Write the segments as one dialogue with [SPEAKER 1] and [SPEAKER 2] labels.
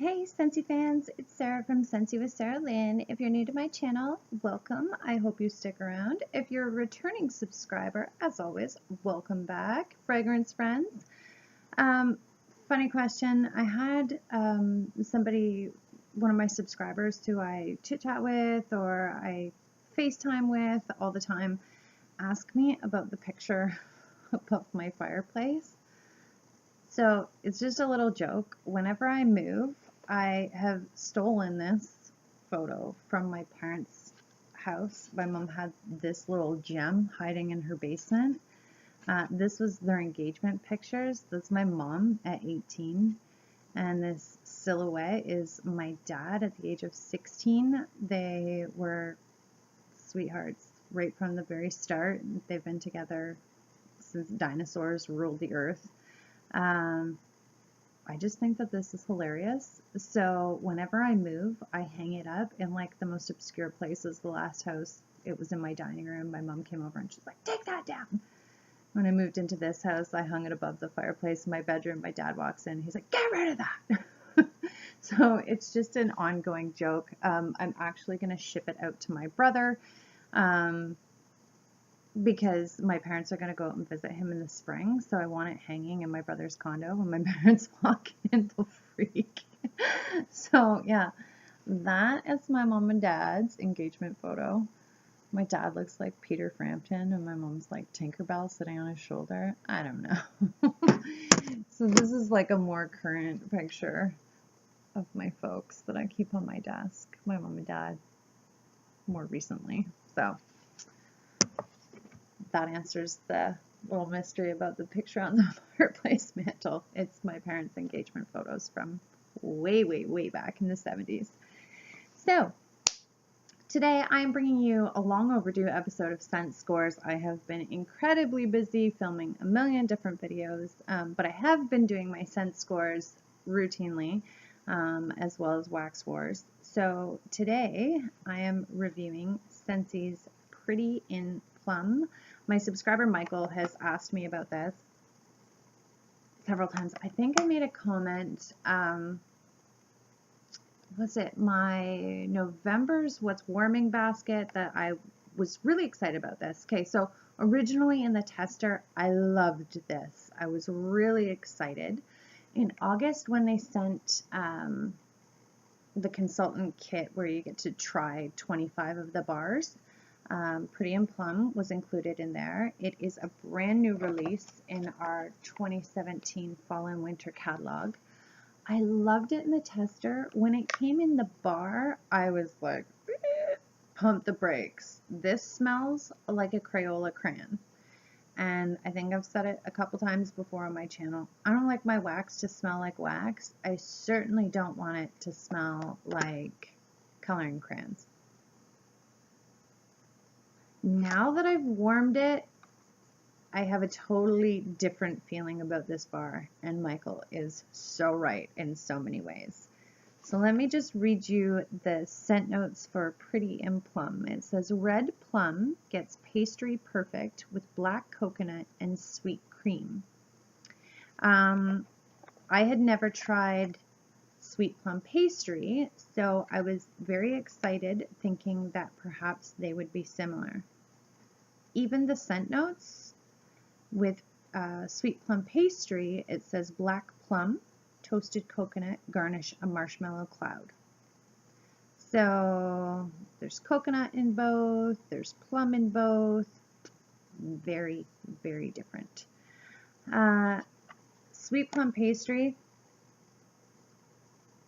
[SPEAKER 1] Hey Scentsy fans, it's Sarah from Scentsy with Sarah Lynn. If you're new to my channel, welcome. I hope you stick around. If you're a returning subscriber, as always, welcome back. Fragrance friends. Funny question. I had somebody, one of my subscribers who I chit-chat with or I FaceTime with all the time, ask me about the picture above my fireplace. So it's just a little joke. Whenever I move, I have stolen this photo from my parents' house. My mom had this little gem hiding in her basement. This was their engagement pictures. That's my mom at 18. And this silhouette is my dad at the age of 16. They were sweethearts right from the very start. They've been together since dinosaurs ruled the earth. I just think that this is hilarious. So whenever I move, I hang it up in like the most obscure places. The last house, it was in my dining room. My mom came over and she's like, take that down. When I moved into this house, I hung it above the fireplace in my bedroom. My dad walks in, he's like, get rid of that. So it's just an ongoing joke. I'm actually going to ship it out to my brother. Because my parents are going to go out and visit him in the spring, so I want it hanging in my brother's condo when my parents walk in, they'll freak. So yeah, that is my mom and dad's engagement photo. My dad looks like Peter Frampton and my mom's like Tinkerbell sitting on his shoulder. I don't know. So this is like a more current picture of my folks that I keep on my desk, my mom and dad, more recently. So that answers the little mystery about the picture on the fireplace mantle. It's my parents' engagement photos from way, way, way back in the 70s. So today I'm bringing you a long overdue episode of Scent Scores. I have been incredibly busy filming a million different videos, but I have been doing my Scent Scores routinely, as well as Wax Wars. So today I am reviewing Scentsy's Pretty in Plum. My subscriber Michael has asked me about this several times. I think I made a comment, was it my November's What's Warming basket, that I was really excited about this. Okay, so originally in the tester, I loved this. I was really excited. In August, when they sent the consultant kit where you get to try 25 of the bars, Pretty in Plum was included in there. It is a brand new release in our 2017 fall and winter catalog. I loved it in the tester. When it came in the bar, I was like, pump the brakes. This smells like a Crayola crayon. And I think I've said it a couple times before on my channel. I don't like my wax to smell like wax. I certainly don't want it to smell like coloring crayons. Now that I've warmed it, I have a totally different feeling about this bar, and Michael is so right in so many ways. So let me just read you the scent notes for Pretty in Plum. It says, red plum gets pastry perfect with black coconut and sweet cream. I had never tried Sweet Plum Pastry, so I was very excited thinking that perhaps they would be similar. Even the scent notes with Sweet Plum Pastry, it says black plum, toasted coconut, garnish a marshmallow cloud. So there's coconut in both, there's plum in both, very, very different. Sweet Plum Pastry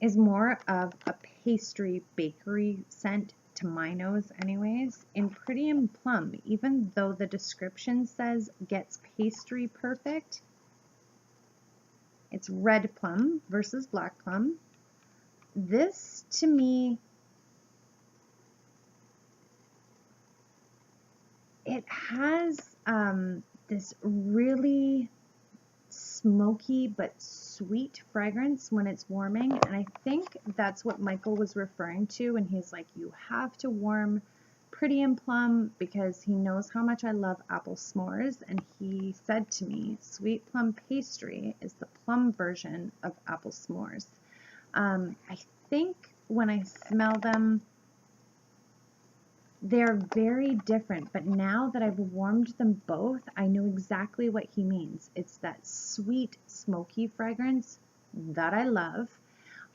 [SPEAKER 1] is more of a pastry bakery scent to my nose anyways. In Pretty in Plum, even though the description says gets pastry perfect, it's red plum versus black plum. This to me, it has this really smoky but sweet fragrance when it's warming, and I think that's what Michael was referring to when he's like, you have to warm Pretty in Plum, because he knows how much I love apple s'mores, and he said to me, Sweet Plum Pastry is the plum version of apple s'mores. I think when I smell them, they're very different, but now that I've warmed them both, I know exactly what he means. It's that sweet, smoky fragrance that I love.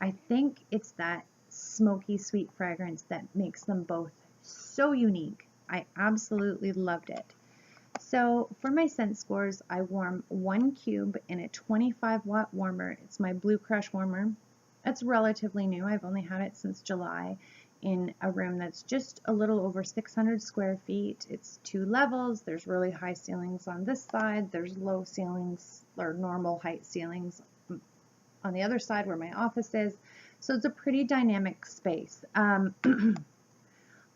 [SPEAKER 1] I think it's that smoky, sweet fragrance that makes them both so unique. I absolutely loved it. So for my scent scores, I warm 1 cube in a 25-watt warmer. It's my Blue Crush warmer. It's relatively new. I've only had it since July in a room that's just a little over 600 square feet. It's 2 levels. There's really high ceilings on this side. There's low ceilings or normal height ceilings on the other side where my office is. So it's a pretty dynamic space.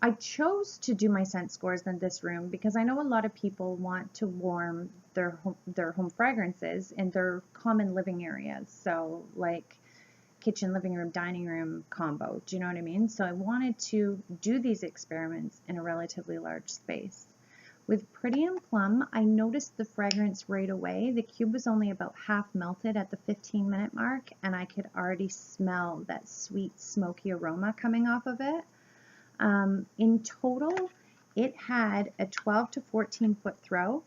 [SPEAKER 1] I chose to do my scent scores in this room because I know a lot of people want to warm their home fragrances in their common living areas. So like kitchen, living room, dining room combo. Do you know what I mean? So I wanted to do these experiments in a relatively large space. With Pretty in Plum, I noticed the fragrance right away. The cube was only about half melted at the 15-minute mark, and I could already smell that sweet, smoky aroma coming off of it. In total, it had a 12 to 14 foot throw,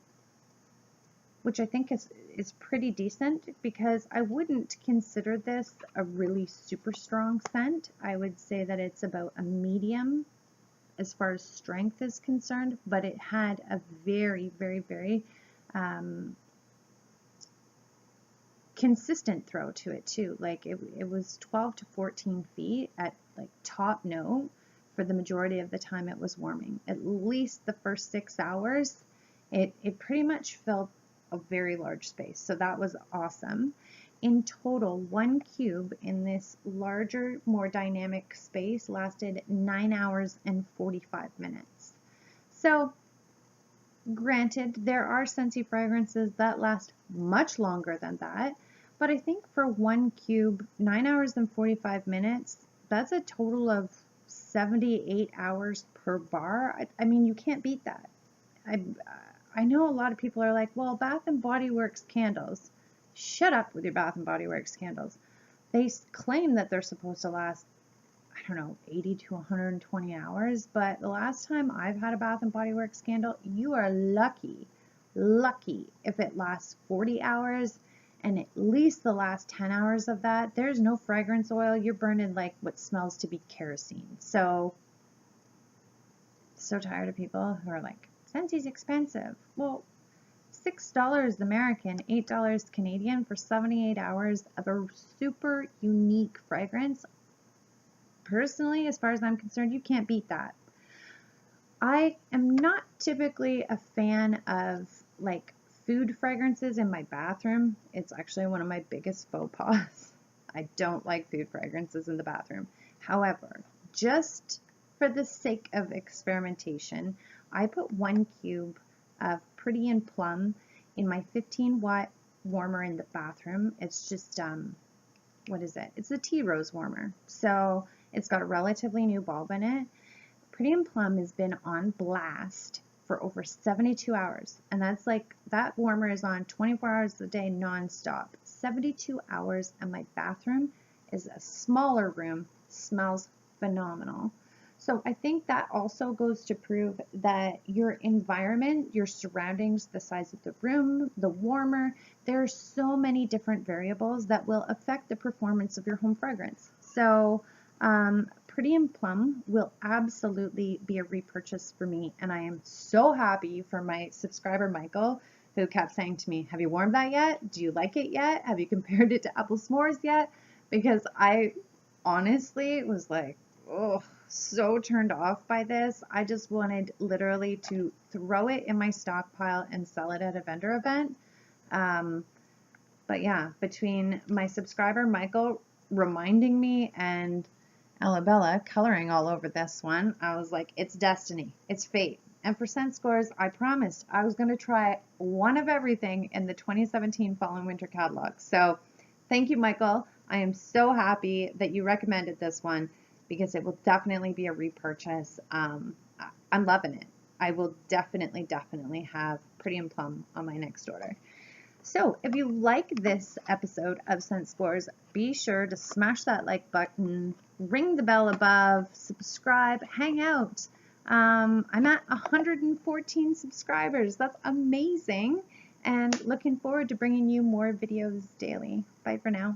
[SPEAKER 1] which I think is pretty decent because I wouldn't consider this a really super strong scent. I would say that it's about a medium as far as strength is concerned, but it had a very, very, very consistent throw to it too. Like it was 12 to 14 feet at like top note for the majority of the time it was warming. At least the first 6 hours, it pretty much filled a very large space. So that was awesome. In total, 1 cube in this larger, more dynamic space lasted 9 hours and 45 minutes. So granted, there are Scentsy fragrances that last much longer than that, but I think for 1 cube, 9 hours and 45 minutes, that's a total of 78 hours per bar. I mean, you can't beat that. I know a lot of people are like, well, Bath & Body Works candles. Shut up with your Bath & Body Works candles. They claim that they're supposed to last, I don't know, 80 to 120 hours, but the last time I've had a Bath & Body Works candle, you are lucky if it lasts 40 hours, and at least the last 10 hours of that, there's no fragrance oil. You're burning like what smells to be kerosene. So tired of people who are like, Scentsy's expensive. Well, $6 American, $8 Canadian for 78 hours of a super unique fragrance. Personally, as far as I'm concerned, you can't beat that. I am not typically a fan of like food fragrances in my bathroom. It's actually one of my biggest faux pas. I don't like food fragrances in the bathroom. However, just for the sake of experimentation, I put 1 cube of Pretty in Plum in my 15-watt warmer in the bathroom. It's just, what is it? It's a tea rose warmer. So it's got a relatively new bulb in it. Pretty in Plum has been on blast for over 72 hours. And that's like, that warmer is on 24 hours a day nonstop. 72 hours, and my bathroom is a smaller room, smells phenomenal. So I think that also goes to prove that your environment, your surroundings, the size of the room, the warmer, there are so many different variables that will affect the performance of your home fragrance. So Pretty in Plum will absolutely be a repurchase for me, and I am so happy for my subscriber Michael, who kept saying to me, have you warmed that yet? Do you like it yet? Have you compared it to apple s'mores yet? Because I honestly was like, oh, so turned off by this. I just wanted literally to throw it in my stockpile and sell it at a vendor event. But yeah, between my subscriber Michael reminding me and Alabella coloring all over this one, I was like, it's destiny, it's fate. And for scent scores, I promised I was going to try one of everything in the 2017 fall and winter catalog. So thank you, Michael. I am so happy that you recommended this one, because it will definitely be a repurchase. I'm loving it. I will definitely have Pretty in Plum on my next order. So if you like this episode of Scent Spores, be sure to smash that like button, ring the bell above, subscribe, hang out. I'm at 114 subscribers. That's amazing. And looking forward to bringing you more videos daily. Bye for now.